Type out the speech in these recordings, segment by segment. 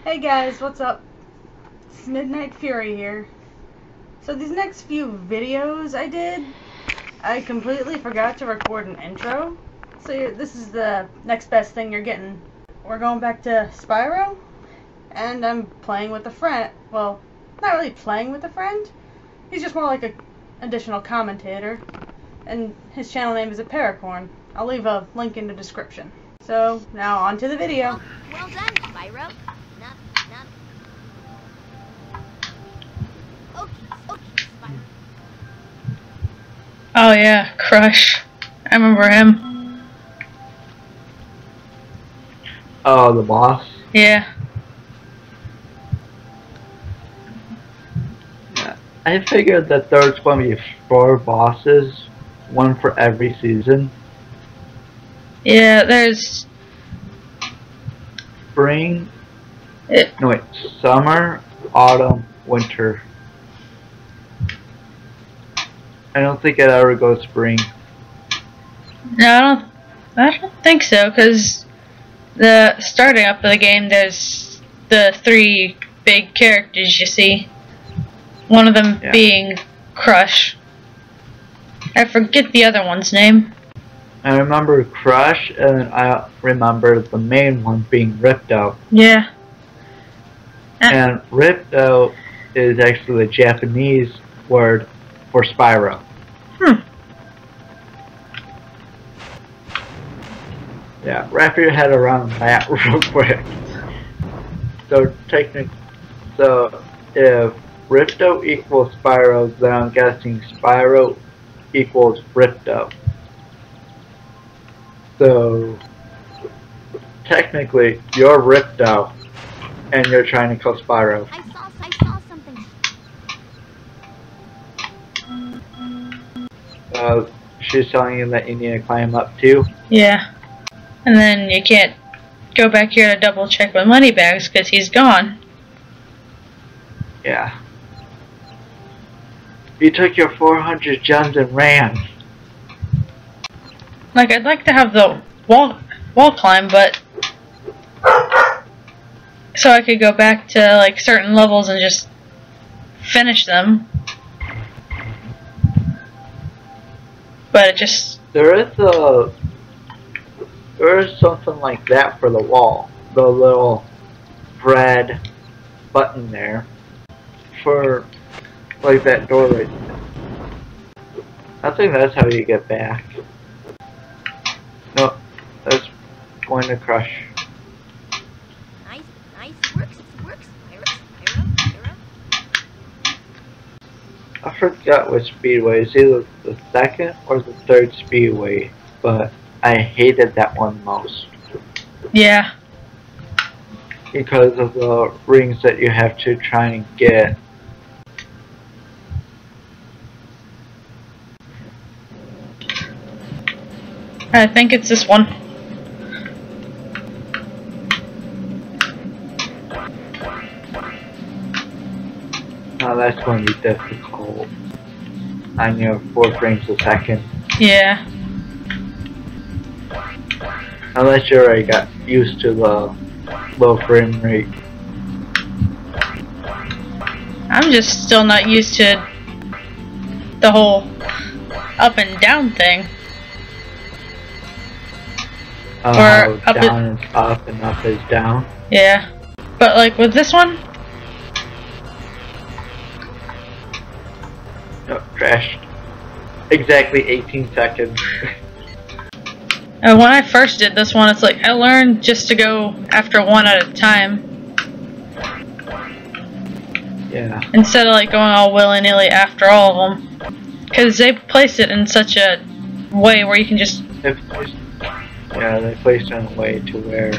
Hey guys, what's up? It's Midnight Fury here. So these next few videos I did, I completely forgot to record an intro. So this is the next best thing you're getting. We're going back to Spyro, and I'm playing with a friend. Well, not really playing with a friend. He's just more like an additional commentator, and his channel name is a Paracorn. I'll leave a link in the description. So now on to the video. Well done, Spyro. Okay, Spyro. Oh yeah, Crush. I remember him. Oh, the boss? Yeah. Yeah. I figured that there's going to be 4 bosses, one for every season. Yeah, there's... Spring, no wait, summer, autumn, winter. I don't think it ever goes spring. No, I don't think so, because the starting up of the game, there's the 3 big characters you see. One of them being Crush. I forget the other one's name. I remember Crush, and I remember the main one being Ripto. Yeah. And Ripto is actually the Japanese word for Spyro. Yeah, wrap your head around that real quick. So if Ripto equals Spyro, then I'm guessing Spyro equals Ripto. So technically, you're Ripto, and you're trying to kill Spyro. I saw something. She's telling you that you need to climb up too? Yeah. And then you can't go back here to double check my money bags because he's gone. Yeah. You took your 400 gems and ran. Like, I'd like to have the wall climb, but so I could go back to like certain levels and just finish them. But it just There is something like that for the wall. The little red button there for like that door right there. I think that's how you get back. No, that's going to Crush. Nice works, Spyro. I forgot which speedway. It's either the 2nd or the 3rd speedway, but I hated that one most. yeah. Because of the rings that you have to try and get. I think it's this one. Now that's going to be difficult on your 4 frames a second. Yeah. Unless you already got used to the low frame rate. I'm just still not used to the whole up and down thing. How up down is up and up is down. Yeah. But like with this one, No, crashed. Exactly 18 seconds. when I first did this one, it's like I learned just to go after one at a time. Yeah. Instead of like going all willy-nilly after all of them. Because they place it in such a way where you can just... Yeah, they placed it in a way to where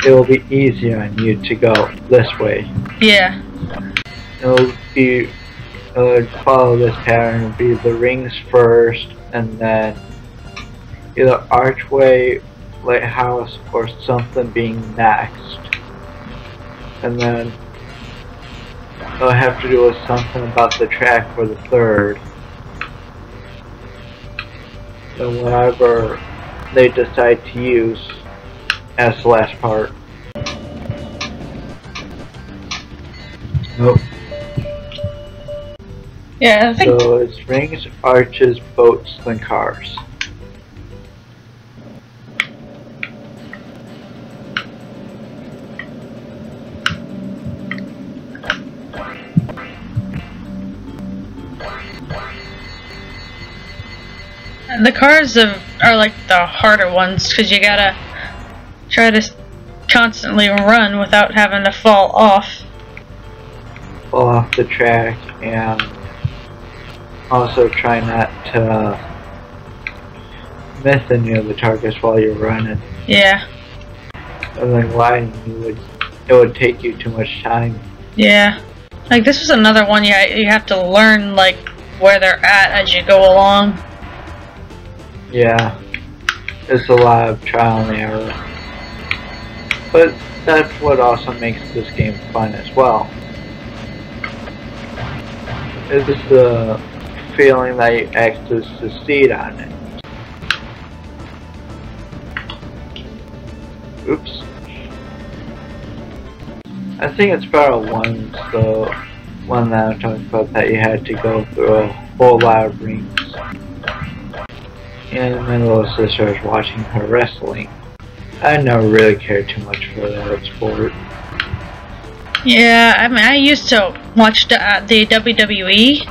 it will be easier on you to go this way. Yeah. It'll follow this pattern. It'll be the rings first, and then either archway, lighthouse, or something being next. And then it'll have to do with something about the track for the 3rd. So whatever they decide to use as the last part. Nope. Yeah, I think. So it's rings, arches, boats, then cars. The cars are like the harder ones because you gotta try to constantly run without having to fall off. Fall off the track and also try not to miss any of the targets while you're running. Yeah. Otherwise, it would take you too much time. Yeah. Like this was another one you have to learn like where they're at as you go along. Yeah, it's a lot of trial and error. But that's what also makes this game fun as well. It's the feeling that you actually succeed on it. Oops. I think it's Spiral 1's the one that I'm talking about, that you had to go through a whole lot of rings. And my little sister was watching her wrestling. I never really cared too much for that sport. Yeah, I mean, I used to watch the WWE,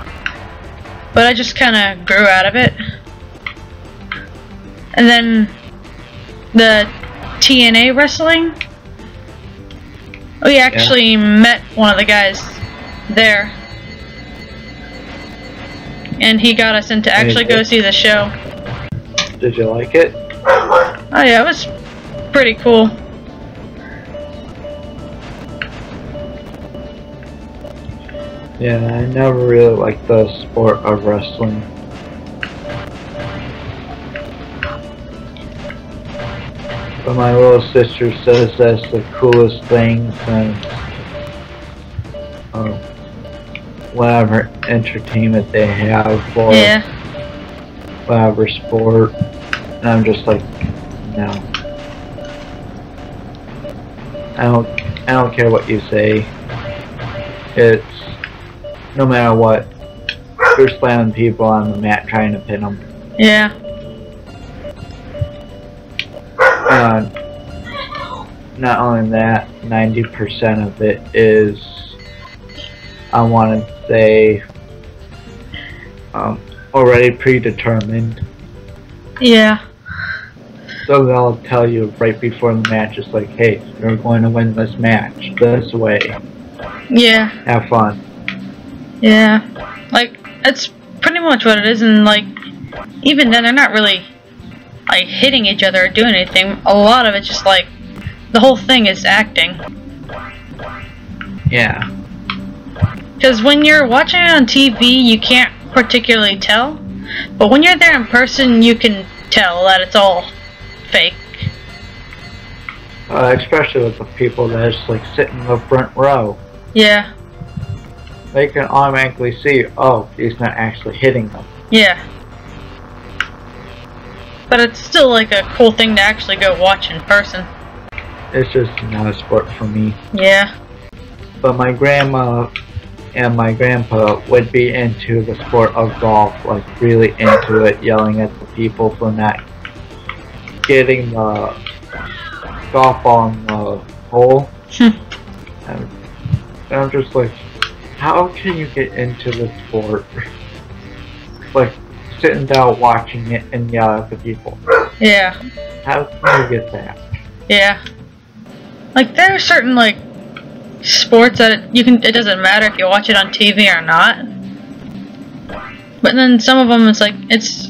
but I just kind of grew out of it. And then the TNA wrestling. We actually met one of the guys there, and he got us in to actually go see the show. Did you like it? Oh yeah, it was pretty cool. Yeah, I never really liked the sport of wrestling. But my little sister says that's the coolest thing since whatever entertainment they have for whatever sport. And I'm just like, no. I don't care what you say. It's no matter what, you're slamming people on the mat trying to pin them. Yeah. And not only that, 90% of it is, I want to say, already predetermined. Yeah. So they'll tell you right before the match, it's like, hey, you're going to win this match this way. Yeah. Have fun. Yeah. Like, that's pretty much what it is, and like, even then they're not really like hitting each other or doing anything. A lot of it's just like, the whole thing is acting. Yeah. Because when you're watching it on TV, you can't particularly tell. But when you're there in person, you can tell that it's all fake. Especially with the people that just like sit in the front row. Yeah. They can automatically see, oh, he's not actually hitting them. Yeah. But it's still like a cool thing to actually go watch in person. It's just not a sport for me. Yeah. But my grandma and my grandpa would be into the sport of golf, like really into it, yelling at the people for not getting the golf ball in the hole. And I'm just like, how can you get into the sport? Like, sitting down watching it and yell at the people. Yeah. How can you get that? Yeah. Like, there are certain, like, sports that it doesn't matter if you watch it on TV or not. But then some of them, it's like, it's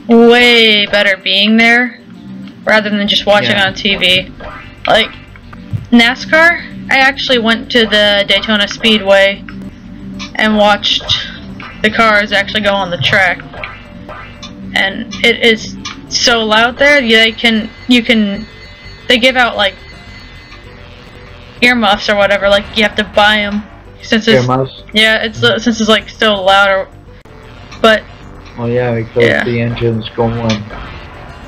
way better being there rather than just watching it on TV. Like, NASCAR, I actually went to the Daytona Speedway and watched the cars actually go on the track. And it is so loud there, they give out, like, earmuffs or whatever, like, you have to buy them. Since it's, earmuffs? Yeah, since it's, like, so loud, but... Well, yeah, because the engine's going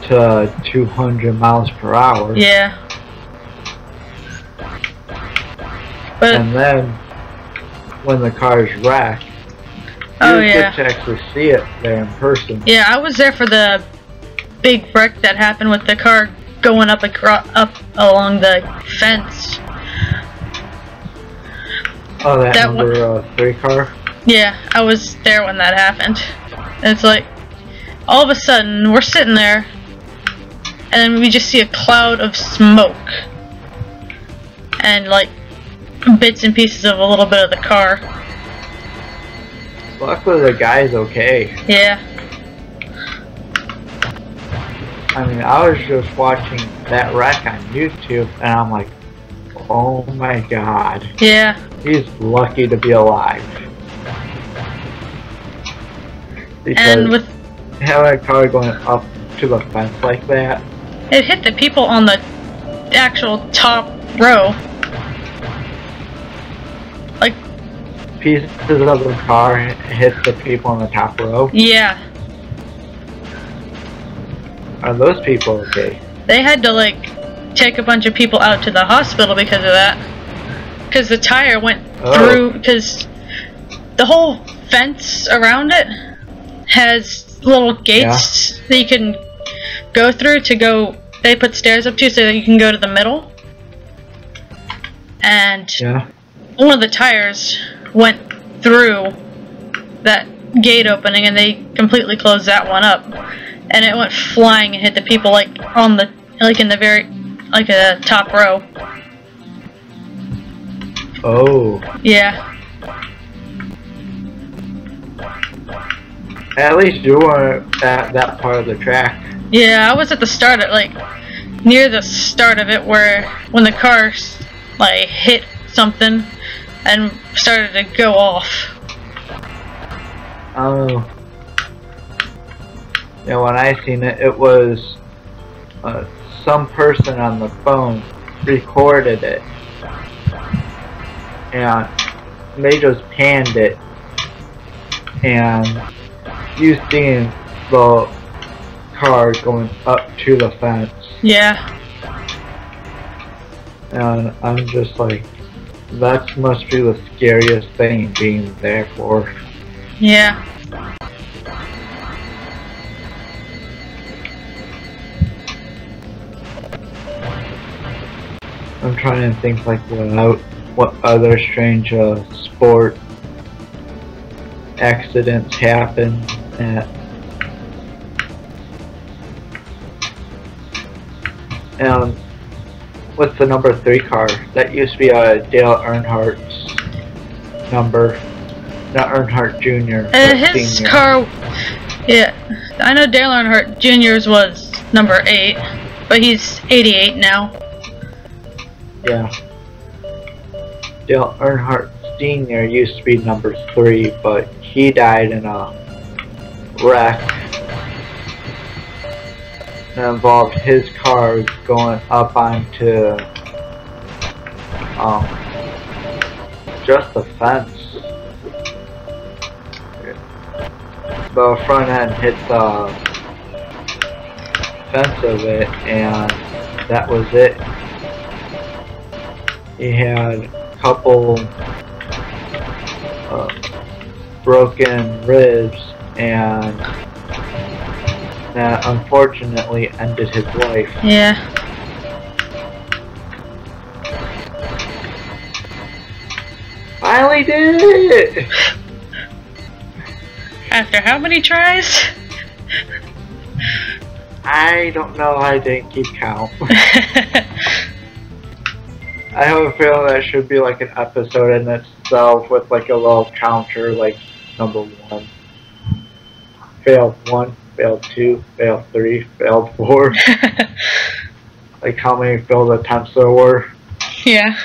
to 200 miles per hour. Yeah. But... And then, when the car is wrecked, you Oh, get yeah. to actually see it there in person. Yeah, I was there for the big wreck that happened with the car going up along the fence. Oh, that, That one- number 3 car? Yeah, I was there when that happened. And it's like, all of a sudden, we're sitting there, and then we just see a cloud of smoke. And, like, bits and pieces of a little bit of the car. Luckily the guy's okay. Yeah. I mean, I was just watching that wreck on YouTube, and I'm like, oh my god. Yeah. He's lucky to be alive. Because And with having a car going up to the fence like that, it hit the people on the actual top row. Like, pieces of the car hit the people on the top row. yeah. Are those people okay? They had to, like, take a bunch of people out to the hospital because of that. Because the tire went through, because the whole fence around it has little gates that you can go through to go, they put stairs up to so that you can go to the middle. And Yeah. one of the tires went through that gate opening and they completely closed that one up. And it went flying and hit the people like on the, like in the very, like a top row. Oh. Yeah. At least you were at that part of the track. Yeah, I was at the start of, like, near the start of it where, when the car, like, hit something and started to go off. Oh. Yeah, when I seen it, it was some person on the phone recorded it. And they just panned it. And you seen the car going up to the fence. Yeah. And I'm just like, that must be the scariest thing being there for. Yeah. I'm trying to think like what other strange sport accidents happen at. What's the number 3 car? That used to be Dale Earnhardt's number. Not Earnhardt Jr. but His Senior. car, yeah, I know Dale Earnhardt Jr.'s was number 8, but he's 88 now. Yeah. Dale Earnhardt Sr. used to be number 3, but he died in a wreck that involved his car going up onto just the fence. The front end hit the fence of it, and that was it. He had a couple broken ribs, and that unfortunately ended his life. Yeah. Finally did it! After how many tries? I don't know, I didn't keep count. I have a feeling that should be like an episode in itself with like a little counter, like number 1. Failed 1, failed 2, failed 3, failed 4. Like how many failed attempts there were. Yeah.